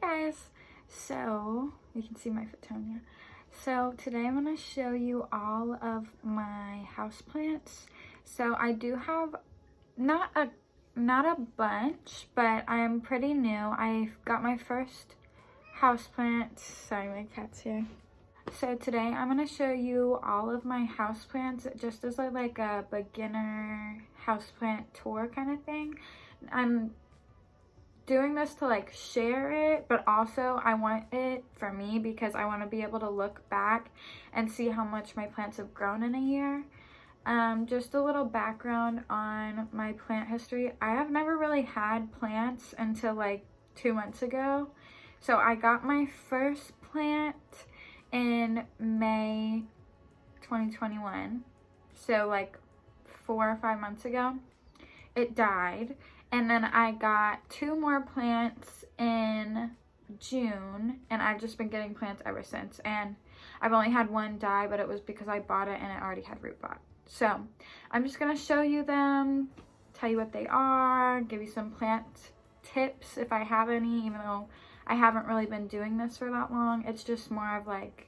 guys, so you can see my Fittonia. So today I'm going to show you all of my houseplants. So I do have not a bunch, but I am pretty new. I got my first houseplant. Sorry, my cat's here. So today I'm going to show you all of my houseplants just as like a beginner houseplant tour kind of thing. I'm doing this to like share it, but also I want it for me because I want to be able to look back and see how much my plants have grown in a year. Just a little background on my plant history. I have never really had plants until like 2 months ago. So I got my first plant in May 2021. So like 4 or 5 months ago. It died. And then I got 2 more plants in June, and I've just been getting plants ever since. And I've only had one die, but it was because I bought it and it already had root rot. So I'm just gonna show you them, tell you what they are, give you some plant tips if I have any, even though I haven't really been doing this for that long. It's just more of like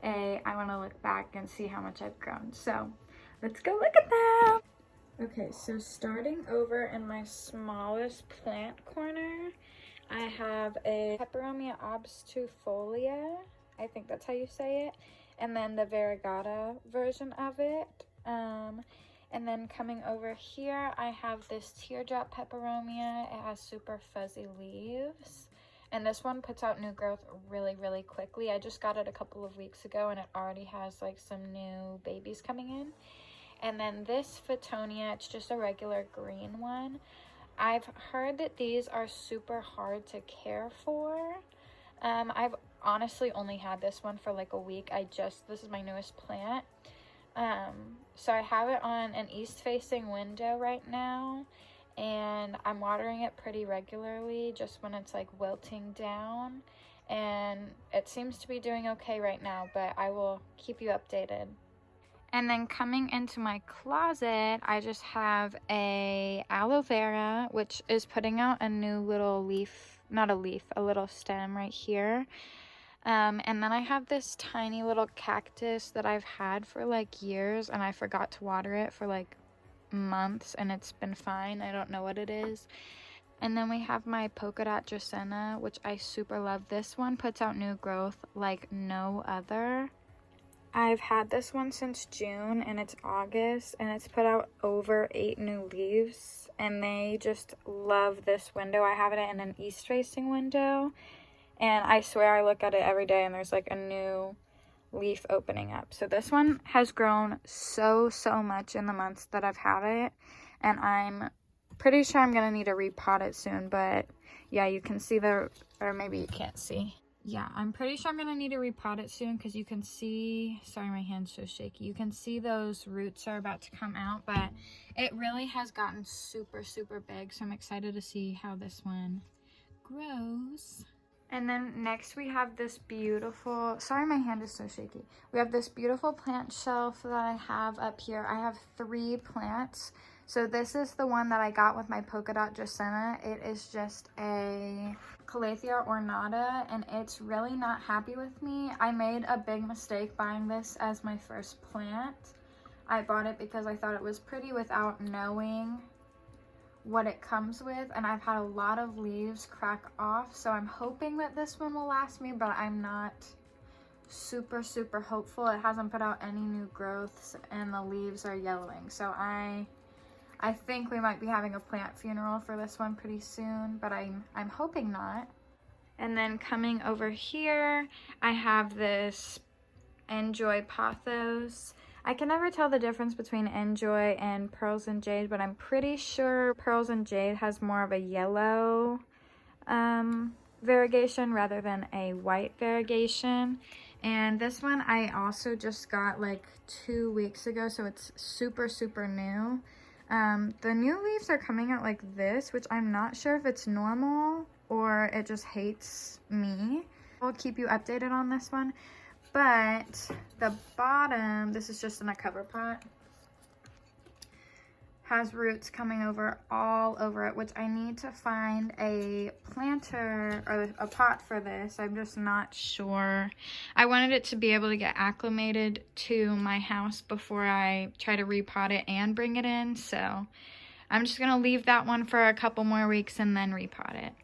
I want to look back and see how much I've grown. So let's go look at them. Okay, so starting over in my smallest plant corner, I have a Peperomia obstufolia. I think that's how you say it. And then the variegata version of it. And then coming over here, I have this teardrop peperomia. It has super fuzzy leaves. And this one puts out new growth really, really quickly. I just got it a couple of weeks ago and it already has like some new babies coming in. And then this Fittonia, it's just a regular green one. I've heard that these are super hard to care for. I've honestly only had this one for like a week. This is my newest plant. So I have it on an east-facing window right now. And I'm watering it pretty regularly just when it's like wilting down. And it seems to be doing okay right now, but I will keep you updated. And then coming into my closet, I just have a aloe vera, which is putting out a new little leaf, not a leaf, a little stem right here. And then I have this tiny little cactus that I've had for like years, and I forgot to water it for like months, and it's been fine. I don't know what it is. And then we have my polka dot dracaena, which I super love. This one puts out new growth like no other. I've had this one since June and it's August, and it's put out over 8 new leaves, and they just love this window. I have it in an east facing window, and I swear I look at it every day and there's like a new leaf opening up. So this one has grown so much in the months that I've had it, and I'm pretty sure I'm gonna need to repot it soon. But yeah, you can see or maybe you can't see. Yeah, I'm pretty sure I'm gonna need to repot it soon because you can see, sorry, my hand's so shaky. You can see those roots are about to come out, but it really has gotten super big. So I'm excited to see how this one grows. And then next we have this beautiful, sorry, my hand is so shaky. We have this beautiful plant shelf that I have up here. I have 3 plants. So this is the one that I got with my polka dot dracaena. It is just a Calathea ornata, and it's really not happy with me. I made a big mistake buying this as my first plant. I bought it because I thought it was pretty without knowing what it comes with, and I've had a lot of leaves crack off, so I'm hoping that this one will last me, but I'm not super hopeful. It hasn't put out any new growths and the leaves are yellowing, so I think we might be having a plant funeral for this one pretty soon, but I'm hoping not. And then coming over here, I have this Enjoy Pothos. I can never tell the difference between Enjoy and Pearls and Jade, but I'm pretty sure Pearls and Jade has more of a yellow variegation rather than a white variegation. And this one I also just got like 2 weeks ago, so it's super new. The new leaves are coming out like this, which I'm not sure if it's normal or it just hates me. I'll keep you updated on this one. But the bottom, this is just in a cover pot, has roots coming over all over it, which I need to find a planter or a pot for this. I'm just not sure. I wanted it to be able to get acclimated to my house before I try to repot it and bring it in. So I'm just gonna leave that one for a couple more weeks and then repot it.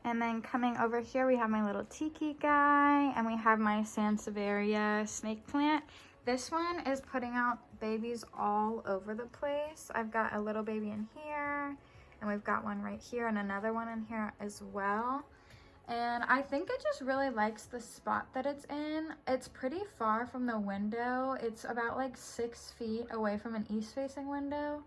And then coming over here, we have my little tiki guy, and we have my Sansevieria snake plant. This one is putting out babies all over the place. I've got a little baby in here, and we've got one right here and another one in here as well. And I think it just really likes the spot that it's in. It's pretty far from the window. It's about like 6 feet away from an east-facing window.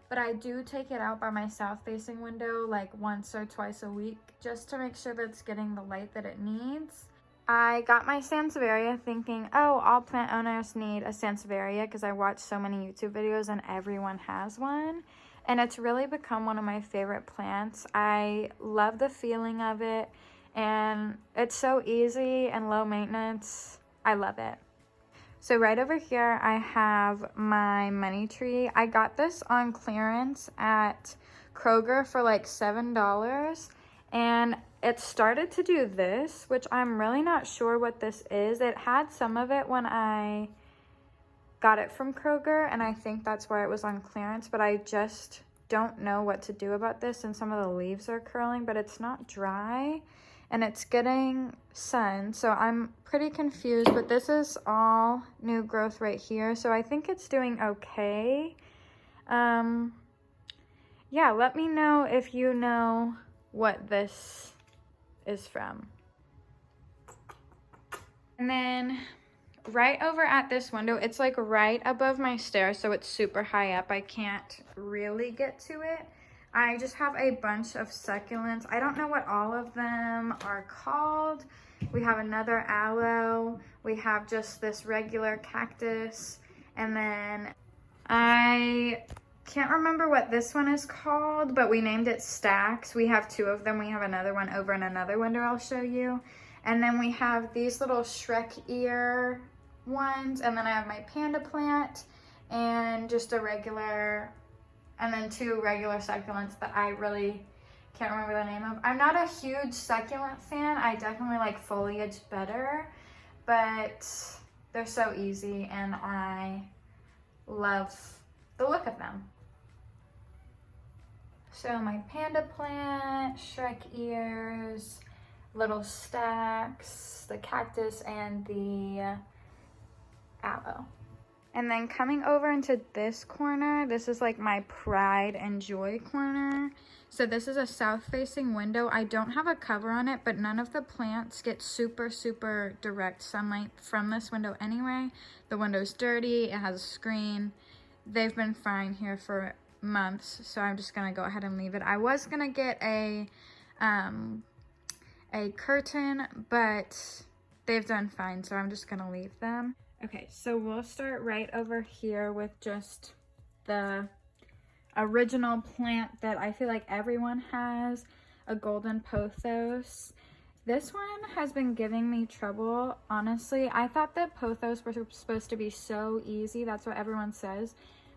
But I do take it out by my south-facing window like once or twice a week just to make sure that it's getting the light that it needs. I got my Sansevieria thinking, oh, all plant owners need a Sansevieria because I watch so many YouTube videos and everyone has one. And it's really become one of my favorite plants. I love the feeling of it, and it's so easy and low maintenance. I love it. So right over here, I have my money tree. I got this on clearance at Kroger for like $7. And it started to do this, which I'm really not sure what this is. It had some of it when I got it from Kroger, and I think that's why it was on clearance, but I just don't know what to do about this, and some of the leaves are curling, but it's not dry, and it's getting sun, so I'm pretty confused, but this is all new growth right here, so I think it's doing okay. Yeah, let me know if you know what this is from. And then right over at this window, it's like right above my stairs, so it's super high up. I can't really get to it. I just have a bunch of succulents. I don't know what all of them are called. We have another aloe. We have just this regular cactus. And then I can't remember what this one is called, but we named it Stacks. We have 2 of them. We have another one over in another window I'll show you. And then we have these little Shrek ear ones. And then I have my panda plant and just a regular, and then 2 regular succulents that I really can't remember the name of. I'm not a huge succulent fan. I definitely like foliage better, but they're so easy and I love the look of them. So my panda plant, Shrek ears, little Stacks, the cactus, and the aloe. And then coming over into this corner, this is like my pride and joy corner. So this is a south-facing window. I don't have a cover on it, but none of the plants get super, super direct sunlight from this window anyway. The window's dirty, it has a screen. They've been fine here for months, so I'm just gonna go ahead and leave it. I was gonna get a curtain, but they've done fine, so I'm just gonna leave them. Okay, so we'll start right over here with just the original plant that I feel like everyone has, a golden pothos. This one has been giving me trouble, honestly. I thought that pothos were supposed to be so easy, that's what everyone says.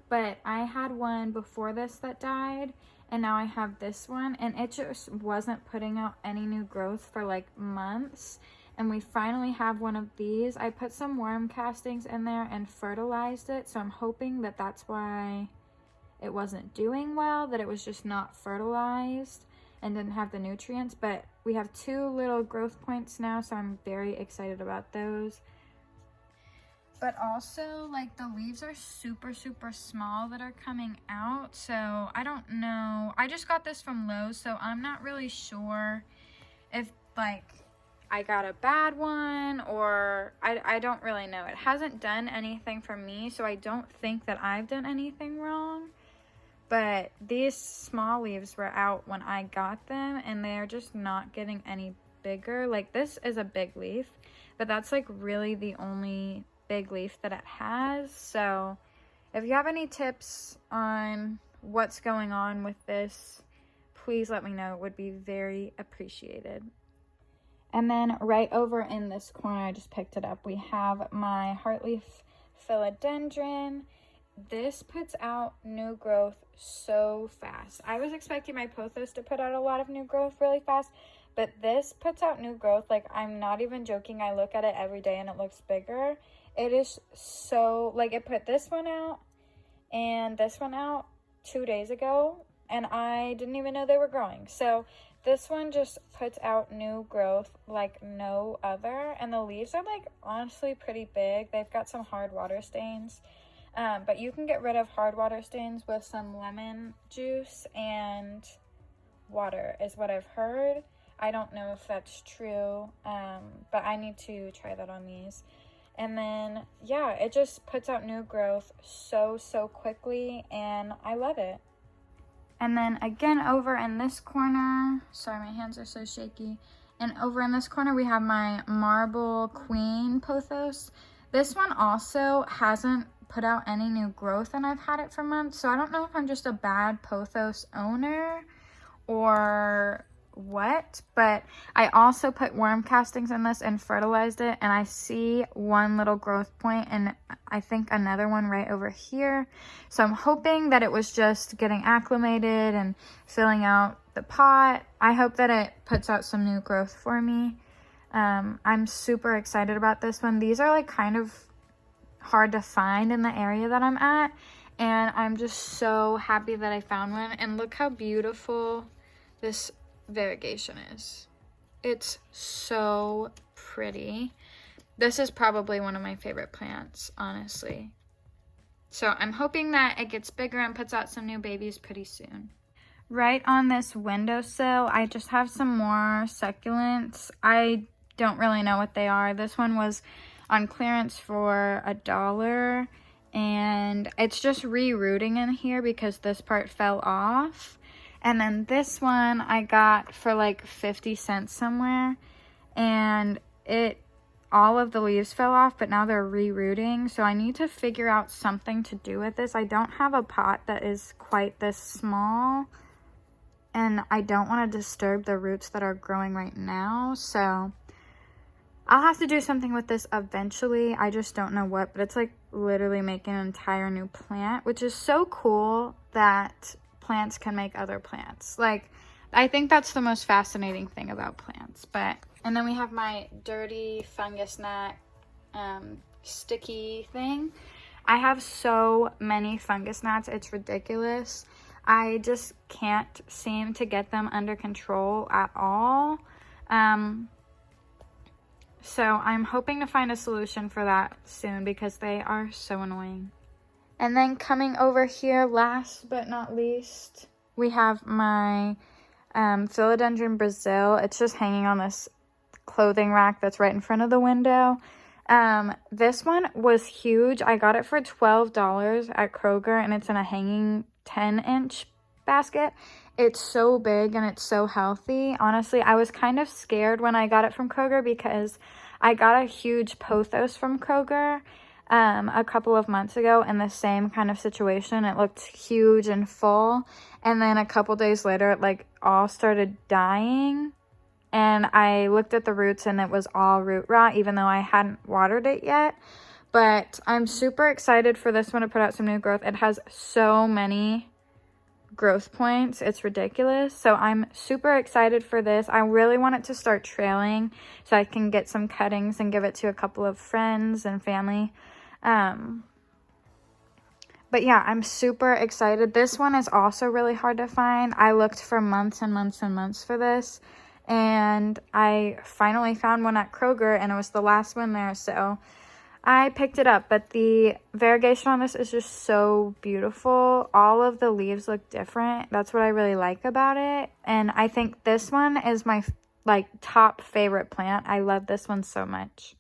But I had one before this that died, and now I have this one, and it just wasn't putting out any new growth for like months. And we finally have one of these. I put some worm castings in there and fertilized it, so I'm hoping that that's why it wasn't doing well, that it was just not fertilized and didn't have the nutrients. But we have 2 little growth points now, so I'm very excited about those. But also, like, the leaves are super, super small that are coming out, so I don't know. I just got this from Lowe's, so I'm not really sure if, like, I got a bad one, or I don't really know. It hasn't done anything for me, so I don't think that I've done anything wrong. But these small leaves were out when I got them, and they're just not getting any bigger. Like, this is a big leaf, but that's like really the only big leaf that it has. So if you have any tips on what's going on with this, please let me know. It would be very appreciated. And then right over in this corner, I just picked it up, we have my heartleaf philodendron. this puts out new growth so fast. I was expecting my pothos to put out a lot of new growth really fast, but this puts out new growth. Like, I'm not even joking. I look at it every day and it looks bigger. It is so, like, it put this one out and this one out 2 days ago, and I didn't even know they were growing. So this one just puts out new growth like no other, and the leaves are, like, honestly pretty big. They've got some hard water stains, but you can get rid of hard water stains with some lemon juice and water is what I've heard. I don't know if that's true, but I need to try that on these. And then, yeah, it just puts out new growth so quickly, and I love it. And then again, over in this corner, sorry, my hands are so shaky. And over in this corner, we have my Marble Queen pothos. This one also hasn't put out any new growth, and I've had it for months. So I don't know if I'm just a bad pothos owner or what, but I also put worm castings in this and fertilized it, and I see one little growth point and I think another one right over here. So I'm hoping that it was just getting acclimated and filling out the pot. I hope that it puts out some new growth for me. I'm super excited about this one. These are like kind of hard to find in the area that I'm at, and I'm just so happy that I found one. And look how beautiful this variegation is. It's so pretty. This is probably one of my favorite plants, honestly. So I'm hoping that it gets bigger and puts out some new babies pretty soon. Right on this windowsill, I just have some more succulents. I don't really know what they are. This one was on clearance for $1, and it's just re-rooting in here because this part fell off. And then this one I got for like 50 cents somewhere, and all of the leaves fell off, but now they're re-rooting. So I need to figure out something to do with this. I don't have a pot that is quite this small, and I don't want to disturb the roots that are growing right now. So I'll have to do something with this eventually. I just don't know what, but it's like literally making an entire new plant, which is so cool that plants can make other plants. Like, I think that's the most fascinating thing about plants. And then we have my dirty fungus gnat sticky thing. I have so many fungus gnats, it's ridiculous. I just can't seem to get them under control at all. So I'm hoping to find a solution for that soon because they are so annoying. And then coming over here, last but not least, we have my Philodendron Brazil. It's just hanging on this clothing rack that's right in front of the window. This one was huge. I got it for $12 at Kroger, and it's in a hanging 10-inch basket. It's so big and it's so healthy. Honestly, I was kind of scared when I got it from Kroger because I got a huge pothos from Kroger a couple of months ago in the same kind of situation. It looked huge and full, and then a couple days later it like all started dying, and I looked at the roots and it was all root rot, even though I hadn't watered it yet. But I'm super excited for this one to put out some new growth. It has so many growth points, it's ridiculous. So I'm super excited for this. I really want it to start trailing so I can get some cuttings and give it to a couple of friends and family. But yeah, I'm super excited. This one is also really hard to find. I looked for months and months and months for this, and I finally found one at Kroger, and it was the last one there, so I picked it up. But the variegation on this is just so beautiful. All of the leaves look different. That's what I really like about it, and I think this one is my like top favorite plant. I love this one so much.